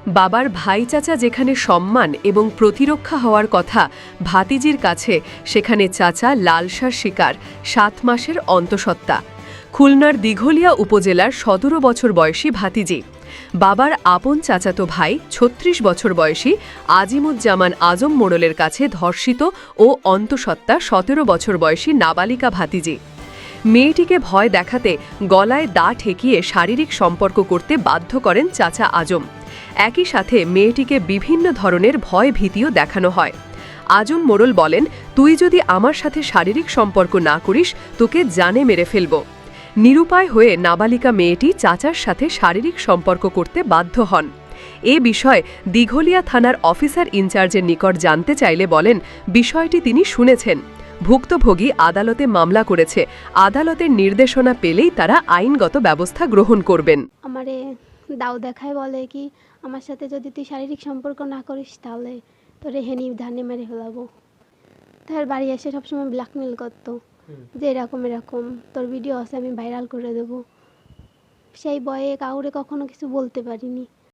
বাবার ভাই চাচা যেখানে সম্মান এবং প্রতিরক্ষা হওয়ার কথা ভাতিজির কাছে, সেখানে চাচা লালসার শিকার ৭ মাসের অন্তঃসত্ত্বা। খুলনার দিঘলিয়া উপজেলার ১৭ বছর বয়সী ভাতিজি বাবার আপন চাচাতো ভাই ৩৬ বছর বয়সী আজিমুজ্জামান আজম মোড়লের কাছে ধর্ষিত ও অন্তঃসত্ত্বা ১৭ বছর বয়সী নাবালিকা ভাতিজি। মেয়েটিকে ভয় দেখাতে গলায় দা ঠেকিয়ে শারীরিক সম্পর্ক করতে বাধ্য করেন চাচা আজম। একই সাথে মেয়েটিকে বিভিন্ন ধরনের ভয় ভীতিও দেখানো হয়। আজম মোড়ল বলেন, তুই যদি আমার সাথে শারীরিক সম্পর্ক না করিস তোকে জানে মেরে ফেলব। নিরুপায় হয়ে নাবালিকা মেয়েটি চাচার সাথে শারীরিক সম্পর্ক করতে বাধ্য হন। এ বিষয়ে দিঘলিয়া থানার অফিসার ইনচার্জের নিকট জানতে চাইলে বলেন, বিষয়টি তিনি শুনেছেন। ভুক্তভোগী আদালতে মামলা করেছে, আদালতের নির্দেশনা পেলেই তারা আইনগত ব্যবস্থা গ্রহণ করবেন। আমারে দাও দেখায় বলে কি, আমার সাথে যদি তুই শারীরিক সম্পর্ক না করিস তাহলে তোরে হেনি ধানে মেরে ফেলাবো। তার বাড়ি এসে সবসময় ব্ল্যাকমেল করতো যে এরকম এরকম তোর ভিডিও আছে, আমি ভাইরাল করে দেবো। সেই ভয়ে কাউরে কখনো কিছু বলতে পারিনি।